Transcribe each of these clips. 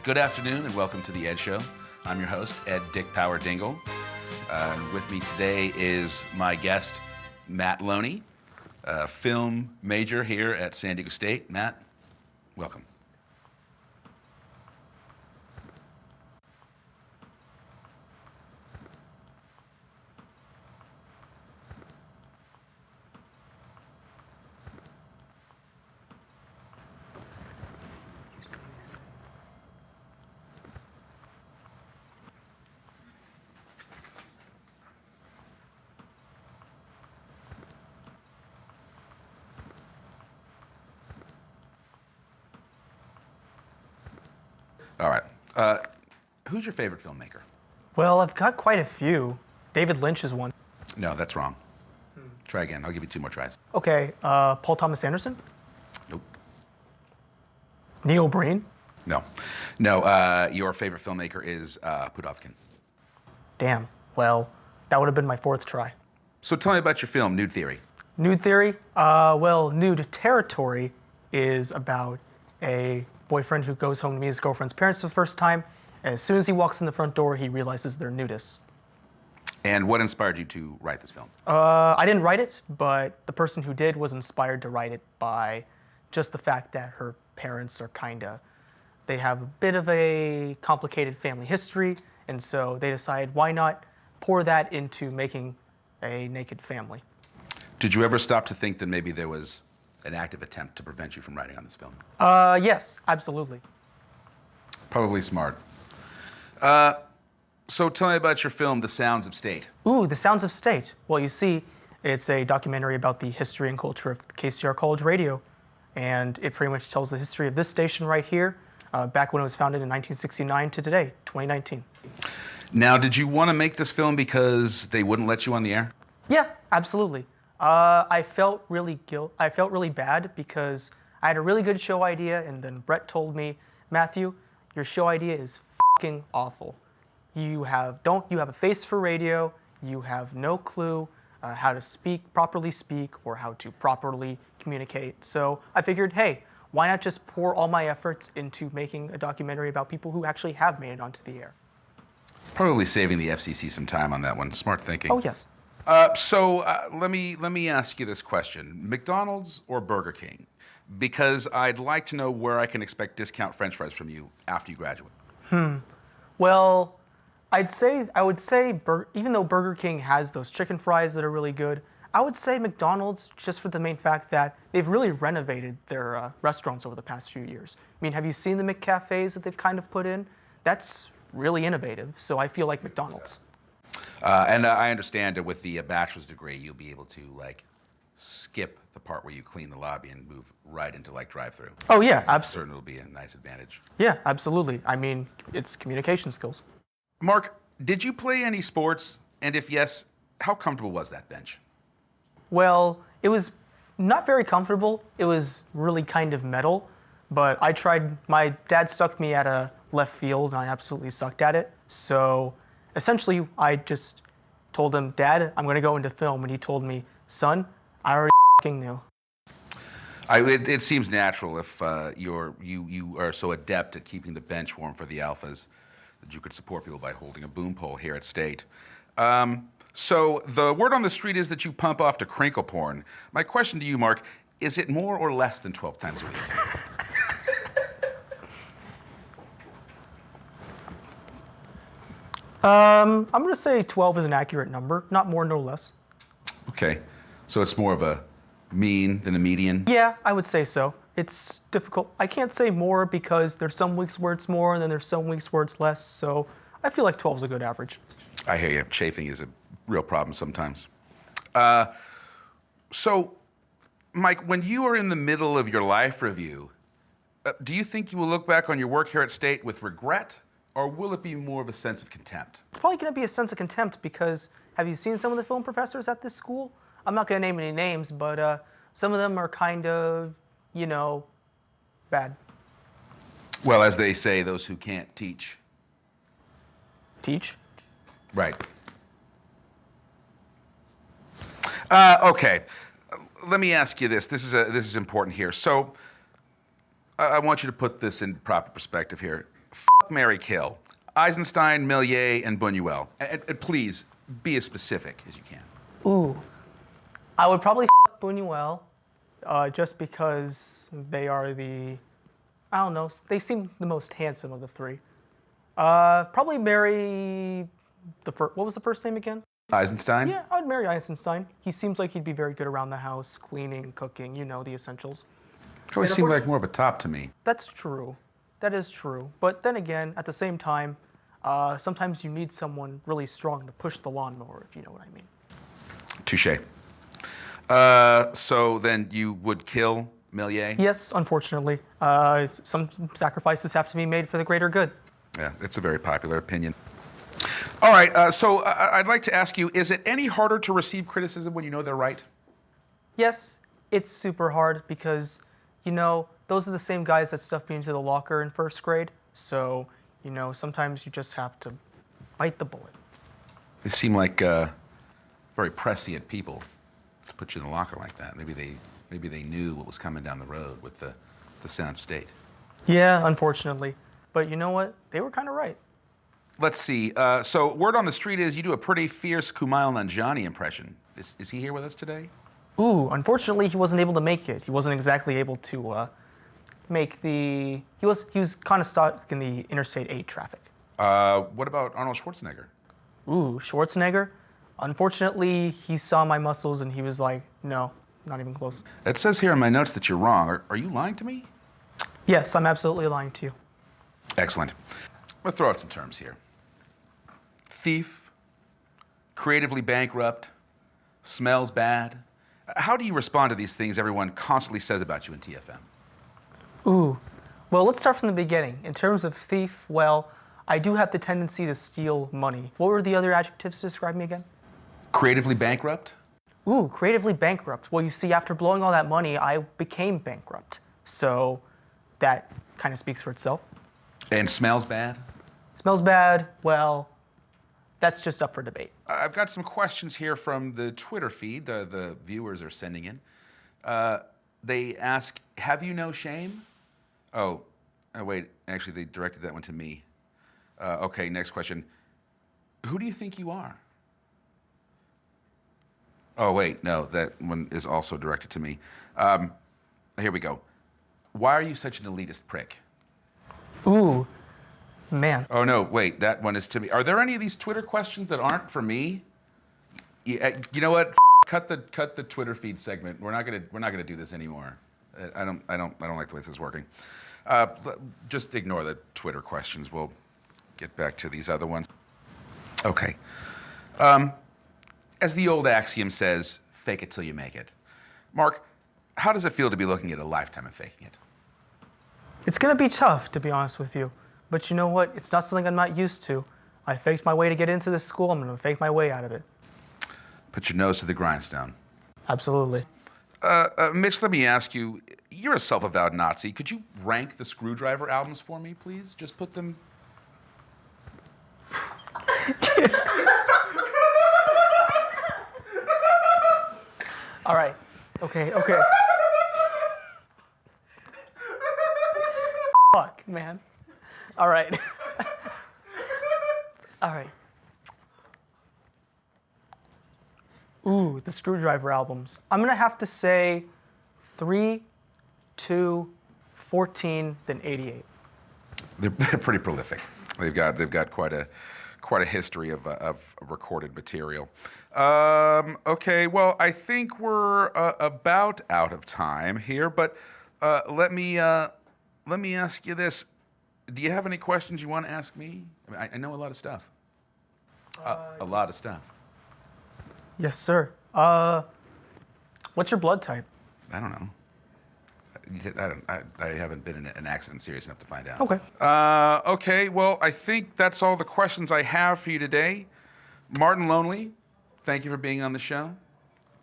Good afternoon and welcome to The Ed Show. I'm your host, Ed Dick Power Dingle. With me today is my guest, Matt Looney, a film major here at San Diego State. Matt, welcome. All right. Who's your favorite filmmaker? Well, I've got quite a few. David Lynch is one. No, that's wrong. Try again. I'll give you 2 more tries. Okay, Paul Thomas Anderson? Nope. Neil Breen? No. Your favorite filmmaker is Pudovkin. Damn, well, that would have been my 4th try. So tell me about your film, Nude Theory. Nude Theory? Well, Nude Territory is about a boyfriend who goes home to meet his girlfriend's parents for the first time. As soon as he walks in the front door, he realizes they're nudists. And what inspired you to write this film? I didn't write it, but the person who did was inspired to write it by just the fact that her parents are they have a bit of a complicated family history, and so they decided why not pour that into making a naked family. Did you ever stop to think that maybe there was an active attempt to prevent you from writing on this film? Yes, absolutely. Probably smart. So tell me about your film, The Sounds of State. Ooh, The Sounds of State. Well, you see, it's a documentary about the history and culture of KCR College Radio, and it pretty much tells the history of this station right here, back when it was founded in 1969 to today, 2019. Now, did you want to make this film because they wouldn't let you on the air? Yeah, absolutely. I felt really bad because I had a really good show idea, and then Brett told me, Matthew, your show idea is fucking awful. You have a face for radio. You have no clue how to properly speak, or how to properly communicate. So I figured, hey, why not just pour all my efforts into making a documentary about people who actually have made it onto the air? Probably saving the FCC some time on that one. Smart thinking. Oh yes. Let me ask you this question: McDonald's or Burger King? Because I'd like to know where I can expect discount French fries from you after you graduate. Well, I would say, even though Burger King has those chicken fries that are really good, I would say McDonald's, just for the main fact that they've really renovated their restaurants over the past few years. I mean, have you seen the McCafes that they've kind of put in? That's really innovative, so I feel like McDonald's. And I understand that with the bachelor's degree, you'll be able to skip the part where you clean the lobby and move right into drive-through. Oh yeah, absolutely. Certainly will be a nice advantage. Yeah, absolutely. I mean, it's communication skills. Mark, did you play any sports? And if yes, how comfortable was that bench? Well, it was not very comfortable. It was really kind of metal, but I tried. My dad stuck me at a left field, and I absolutely sucked at it. So essentially, I just told him, Dad, I'm going to go into film. And he told me, son, I already f***ing knew. It seems natural if you are so adept at keeping the bench warm for the alphas that you could support people by holding a boom pole here at State. So the word on the street is that you pump off to crinkle porn. My question to you, Mark, is it more or less than 12 times a week? I'm going to say 12 is an accurate number, not more, no less. Okay, so it's more of a mean than a median? Yeah, I would say so. It's difficult. I can't say more because there's some weeks where it's more, and then there's some weeks where it's less, so I feel like 12 is a good average. I hear you. Chafing is a real problem sometimes. So, Mike, when you are in the middle of your life review, do you think you will look back on your work here at State with regret, or will it be more of a sense of contempt? It's probably going to be a sense of contempt because have you seen some of the film professors at this school? I'm not going to name any names, but some of them are kind of, bad. Well, as they say, those who can't teach. Teach? Right. Okay. Let me ask you this. This is important here. So, I want you to put this in proper perspective here. Marry, kill. Eisenstein, Millier, and Buñuel. And please, be as specific as you can. Ooh. I would probably Buñuel, just because they are I don't know, they seem the most handsome of the three. Probably marry what was the first name again? Eisenstein? Yeah, I would marry Eisenstein. He seems like he'd be very good around the house, cleaning, cooking, the essentials. Always seemed like more of a top to me. That's true. That is true. But then again, at the same time, sometimes you need someone really strong to push the lawnmower, if you know what I mean. Touche. So then you would kill Millier? Yes, unfortunately. Some sacrifices have to be made for the greater good. Yeah, it's a very popular opinion. All right, so I'd like to ask you, is it any harder to receive criticism when you know they're right? Yes, it's super hard because, those are the same guys that stuffed me into the locker in first grade. So, sometimes you just have to bite the bullet. They seem like very prescient people to put you in the locker like that. Maybe they knew what was coming down the road with the sound of state. Yeah, unfortunately. But you know what? They were kind of right. Let's see. So word on the street is you do a pretty fierce Kumail Nanjiani impression. Is he here with us today? Ooh, unfortunately, he wasn't able to make it. He wasn't exactly able to make the. He was kind of stuck in the Interstate 8 traffic. What about Arnold Schwarzenegger? Ooh, Schwarzenegger. Unfortunately, he saw my muscles and he was like, no, not even close. It says here in my notes that you're wrong. Are you lying to me? Yes, I'm absolutely lying to you. Excellent. I'm going to throw out some terms here. Thief, creatively bankrupt, smells bad. How do you respond to these things everyone constantly says about you in TFM? Ooh, well, let's start from the beginning. In terms of thief, well, I do have the tendency to steal money. What were the other adjectives to describe me again? Creatively bankrupt? Ooh, creatively bankrupt. Well, you see, after blowing all that money, I became bankrupt. So that kind of speaks for itself. And smells bad? Smells bad, well, that's just up for debate. I've got some questions here from the Twitter feed the viewers are sending in. They ask, have you no shame? Oh, wait, actually they directed that one to me. Okay, next question. Who do you think you are? Oh, wait, no, that one is also directed to me. Here we go. Why are you such an elitist prick? Ooh, man. Oh, no, wait, that one is to me. Are there any of these Twitter questions that aren't for me? You know what? Cut the Twitter feed segment. We're not gonna do this anymore. I don't like the way this is working. Just ignore the Twitter questions. We'll get back to these other ones. Okay. As the old axiom says, fake it till you make it. Mark, how does it feel to be looking at a lifetime of faking it? It's gonna be tough, to be honest with you. But you know what? It's not something I'm not used to. I faked my way to get into this school. I'm gonna fake my way out of it. Put your nose to the grindstone. Absolutely. Mitch, let me ask you, you're a self-avowed Nazi. Could you rank the Screwdriver albums for me, please? Just put them... All right. Okay. Fuck, man. All right. All right. Ooh, the Screwdriver albums. I'm gonna have to say 3, 2, 14, then 88. They're pretty prolific. They've got quite a history of recorded material. Okay, well, I think we're about out of time here, but let me ask you this: do you have any questions you want to ask me? I mean, I know a lot of stuff. A lot of stuff. Yes, sir. What's your blood type? I don't know. I haven't been in an accident serious enough to find out. Okay. Okay, well, I think that's all the questions I have for you today. Martin Lonely, thank you for being on the show.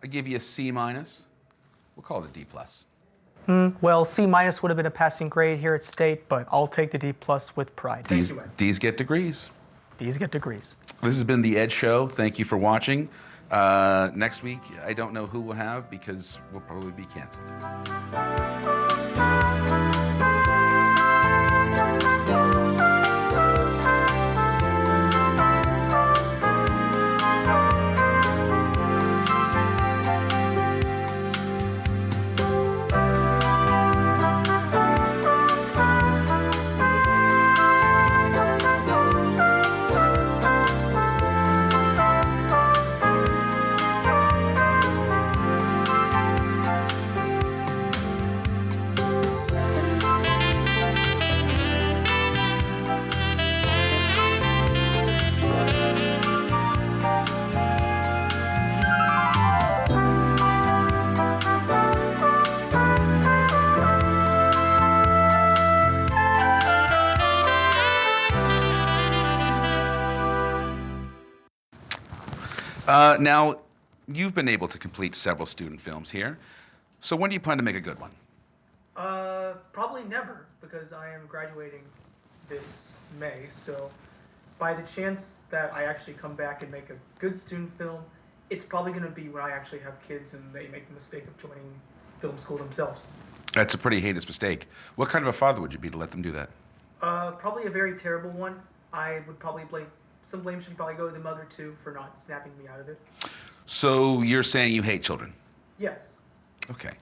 I give you a C-. We'll call it a D+. Well, C- would have been a passing grade here at State, but I'll take the D+ with pride. D's get degrees. D's get degrees. This has been The Ed Show. Thank you for watching. Next week, I don't know who we'll have because we'll probably be canceled. Now, you've been able to complete several student films here. So when do you plan to make a good one? Probably never, because I am graduating this May. So, by the chance that I actually come back and make a good student film, it's probably going to be when I actually have kids and they make the mistake of joining film school themselves. That's a pretty heinous mistake. What kind of a father would you be to let them do that? Probably a very terrible one. I would probably blame, some blame should probably go to the mother too for not snapping me out of it. So you're saying you hate children? Yes. Okay.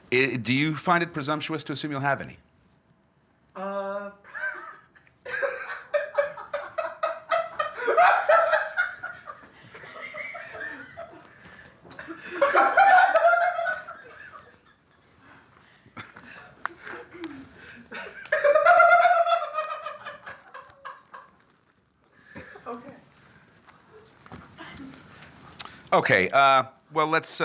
Do you find it presumptuous to assume you'll have any? Okay. Okay, well, let's